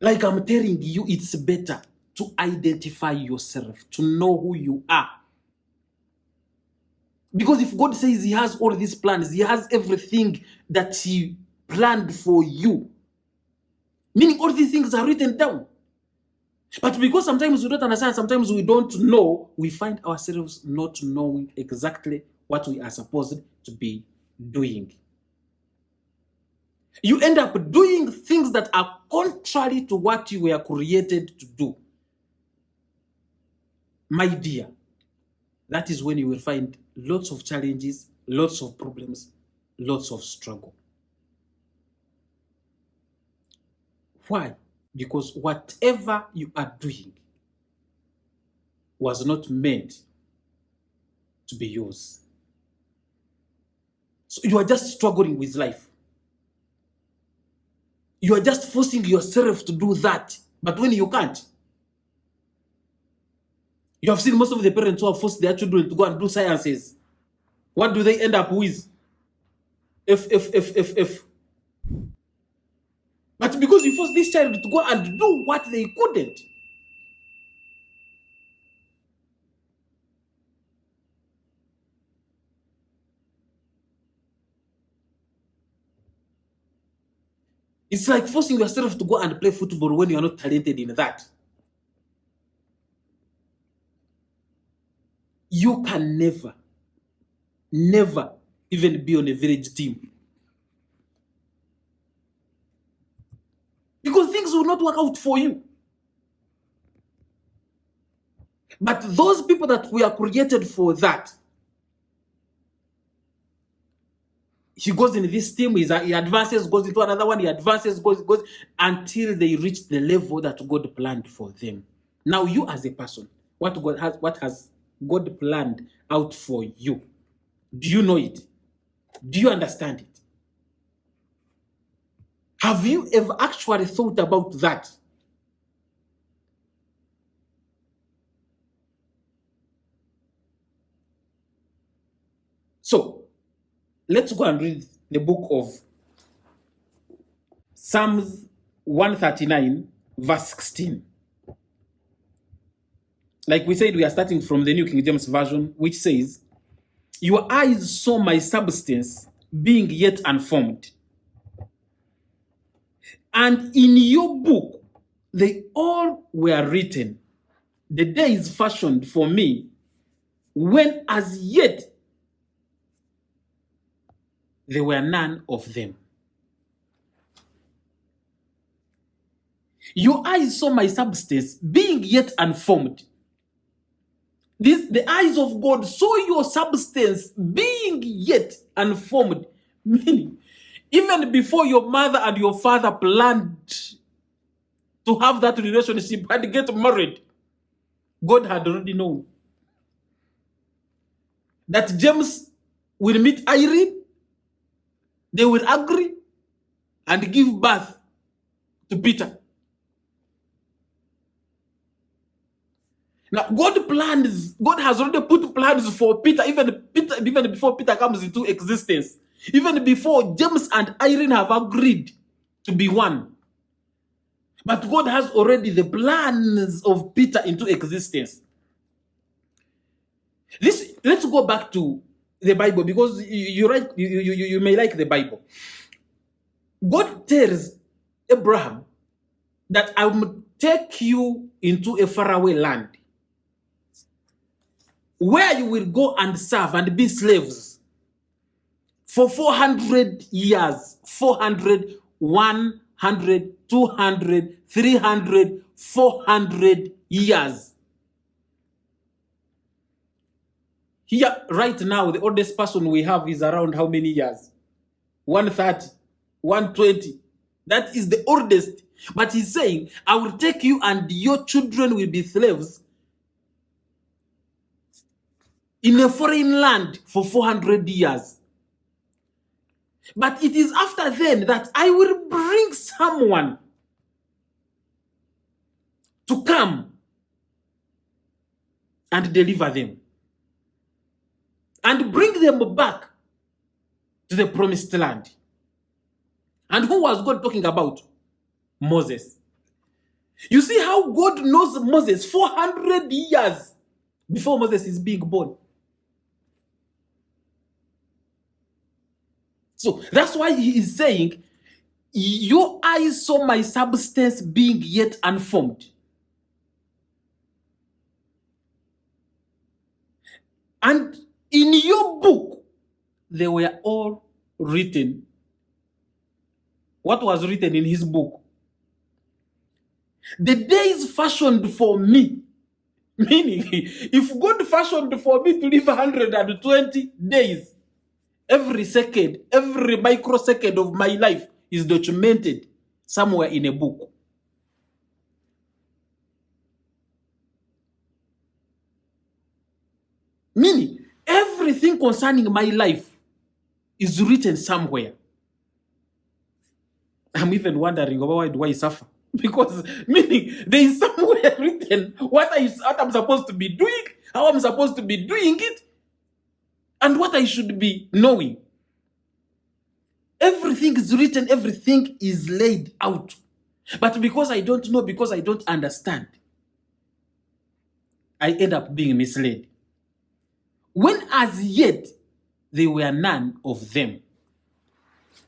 Like I'm telling you, it's better to identify yourself, to know who you are. Because if God says he has all these plans, he has everything that he planned for you, meaning all these things are written down. But because sometimes we don't understand, sometimes we don't know, we find ourselves not knowing exactly what we are supposed to be doing. You end up doing things that are contrary to what you were created to do. My dear, that is when you will find lots of challenges, lots of problems, lots of struggle. Why? Because whatever you are doing was not meant to be yours. So you are just struggling with life. You are just forcing yourself to do that, but when you can't. You have seen most of the parents who have forced their children to go and do sciences. What do they end up with? F. But because you forced this child to go and do what they couldn't. It's like forcing yourself to go and play football when you are not talented in that. You can never even be on a village team. Because things will not work out for you. But those people that we are created for that, he goes in this team, he advances, goes into another one, he advances, goes until they reach the level that God planned for them. Now you as a person, what has God planned out for you? Do you know it? Do you understand it? Have you ever actually thought about that? So, let's go and read the book of Psalms 139, verse 16. Like we said, we are starting from the New King James Version, which says, "Your eyes saw my substance being yet unformed. And in your book, they all were written, the days fashioned for me, when as yet there were none of them." Your eyes saw my substance being yet unformed. The eyes of God saw your substance being yet unformed. Meaning, even before your mother and your father planned to have that relationship and get married, God had already known that James will meet Irene, they will agree and give birth to Peter. Now, God has already put plans for Peter, even before Peter comes into existence. Even before James and Irene have agreed to be one. But God has already the plans of Peter into existence. Let's go back to the Bible, because you may like the Bible. God tells Abraham that I will take you into a faraway land where you will go and serve and be slaves for 400 years, 400, 100, 200, 300, 400 years. Here, right now, the oldest person we have is around how many years? 130, 120. That is the oldest. But he's saying, I will take you and your children will be slaves in a foreign land for 400 years. But it is after then that I will bring someone to come and deliver them and bring them back to the promised land. And who was God talking about? Moses. You see how God knows Moses 400 years before Moses is being born. So that's why he is saying, your eyes saw my substance being yet unformed. And in your book, they were all written. What was written in his book? The days fashioned for me. Meaning, if God fashioned for me to live 120 days, every second, every microsecond of my life is documented somewhere in a book. Meaning, everything concerning my life is written somewhere. I'm even wondering, why do I suffer? Because, meaning, there is somewhere written what I'm supposed to be doing, how I'm supposed to be doing it, and what I should be knowing. Everything is written, everything is laid out. But because I don't know, because I don't understand, I end up being misled. When as yet, there were none of them.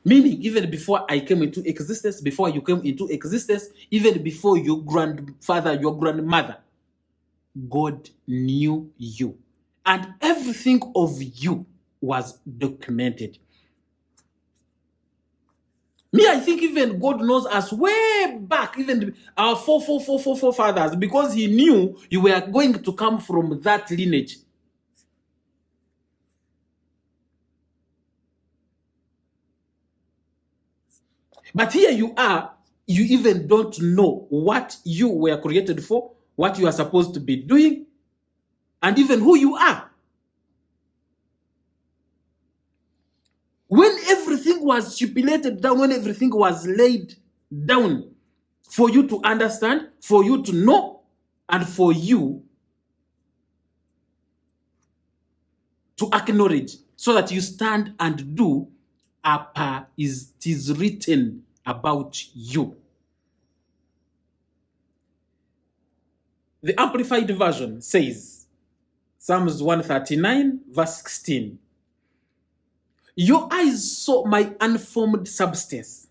Meaning, even before I came into existence, before you came into existence, even before your grandfather, your grandmother, God knew you. And everything of you was documented. Me, I think even God knows us way back, even our forefathers, because he knew you were going to come from that lineage. But here you are, you even don't know what you were created for, what you are supposed to be doing, and even who you are. When everything was stipulated down, when everything was laid down for you to understand, for you to know, and for you to acknowledge, so that you stand and do it is written about you. The Amplified Version says, Psalms 139, verse 16, your eyes saw my unformed substance,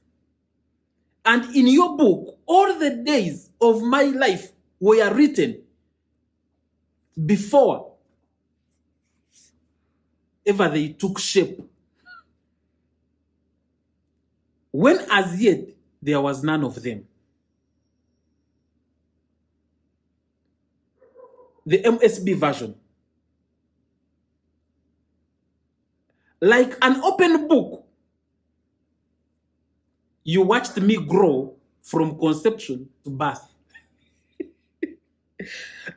and in your book all the days of my life were written before ever they took shape, when as yet there was none of them. The MSB version, like an open book, you watched me grow from conception to birth.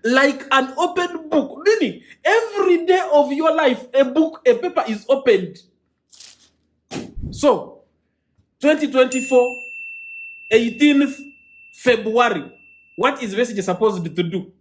Like an open book, meaning every day of your life, a paper is opened. So, 2024, 18th February, what is message supposed to do?